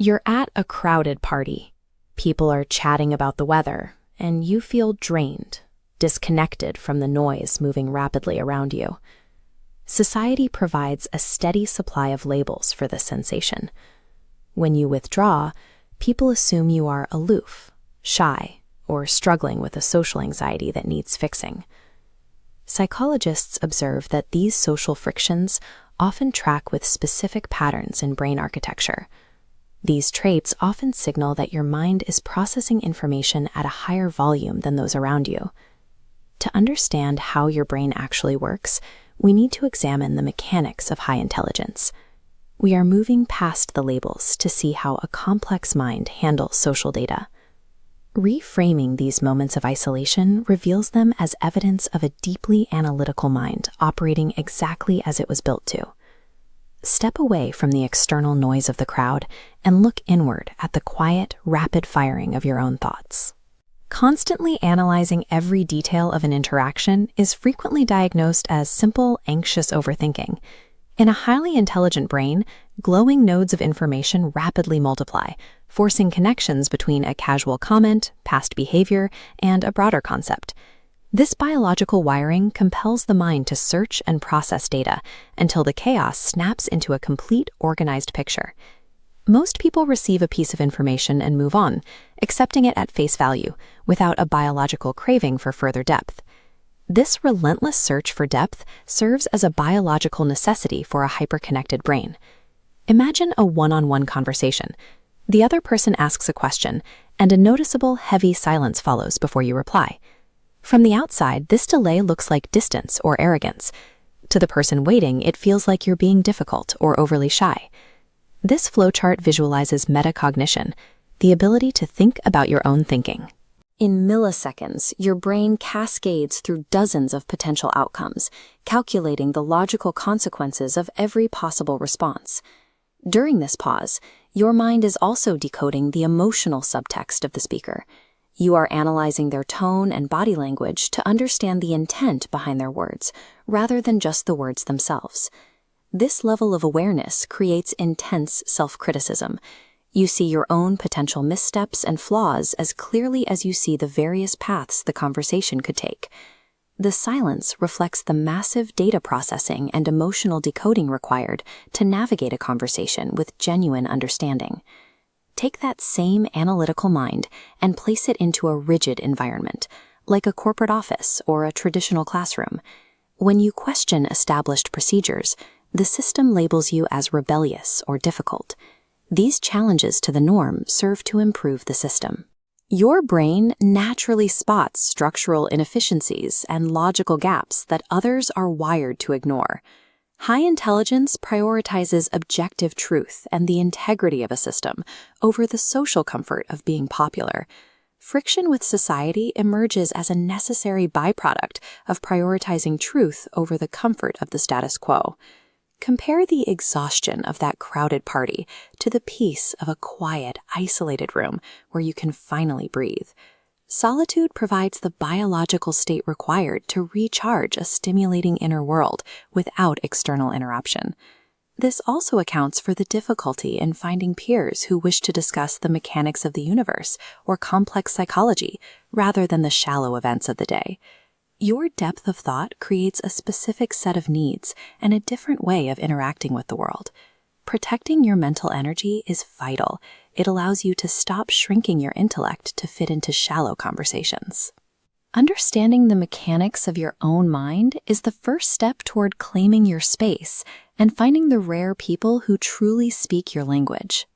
You're at a crowded party. People are chatting about the weather, and you feel drained, disconnected from the noise moving rapidly around you. Society provides a steady supply of labels for this sensation. When you withdraw, people assume you are aloof, shy, or struggling with a social anxiety that needs fixing. Psychologists observe that these social frictions often track with specific patterns in brain architecture. These traits often signal that your mind is processing information at a higher volume than those around you. To understand how your brain actually works, we need to examine the mechanics of high intelligence. We are moving past the labels to see how a complex mind handles social data. Reframing these moments of isolation reveals them as evidence of a deeply analytical mind operating exactly as it was built to. Step away from the external noise of the crowd and look inward at the quiet, rapid firing of your own thoughts. Constantly analyzing every detail of an interaction is frequently diagnosed as simple, anxious overthinking. In a highly intelligent brain, glowing nodes of information rapidly multiply, forcing connections between a casual comment, past behavior, and a broader concept. This biological wiring compels the mind to search and process data until the chaos snaps into a complete, organized picture. Most people receive a piece of information and move on, accepting it at face value, without a biological craving for further depth. This relentless search for depth serves as a biological necessity for a hyperconnected brain. Imagine a one-on-one conversation. The other person asks a question, and a noticeable, heavy silence follows before you reply. From the outside, this delay looks like distance or arrogance. To the person waiting, it feels like you're being difficult or overly shy. This flowchart visualizes metacognition, the ability to think about your own thinking. In milliseconds, your brain cascades through dozens of potential outcomes, calculating the logical consequences of every possible response. During this pause, your mind is also decoding the emotional subtext of the speaker. You are analyzing their tone and body language to understand the intent behind their words, rather than just the words themselves. This level of awareness creates intense self-criticism. You see your own potential missteps and flaws as clearly as you see the various paths the conversation could take. The silence reflects the massive data processing and emotional decoding required to navigate a conversation with genuine understanding. Take that same analytical mind and place it into a rigid environment, like a corporate office or a traditional classroom. When you question established procedures, the system labels you as rebellious or difficult. These challenges to the norm serve to improve the system. Your brain naturally spots structural inefficiencies and logical gaps that others are wired to ignore. High intelligence prioritizes objective truth and the integrity of a system over the social comfort of being popular. Friction with society emerges as a necessary byproduct of prioritizing truth over the comfort of the status quo. Compare the exhaustion of that crowded party to the peace of a quiet, isolated room where you can finally breathe. Solitude provides the biological state required to recharge a stimulating inner world without external interruption. This also accounts for the difficulty in finding peers who wish to discuss the mechanics of the universe or complex psychology rather than the shallow events of the day. Your depth of thought creates a specific set of needs and a different way of interacting with the world. Protecting your mental energy is vital. It allows you to stop shrinking your intellect to fit into shallow conversations. Understanding the mechanics of your own mind is the first step toward claiming your space and finding the rare people who truly speak your language.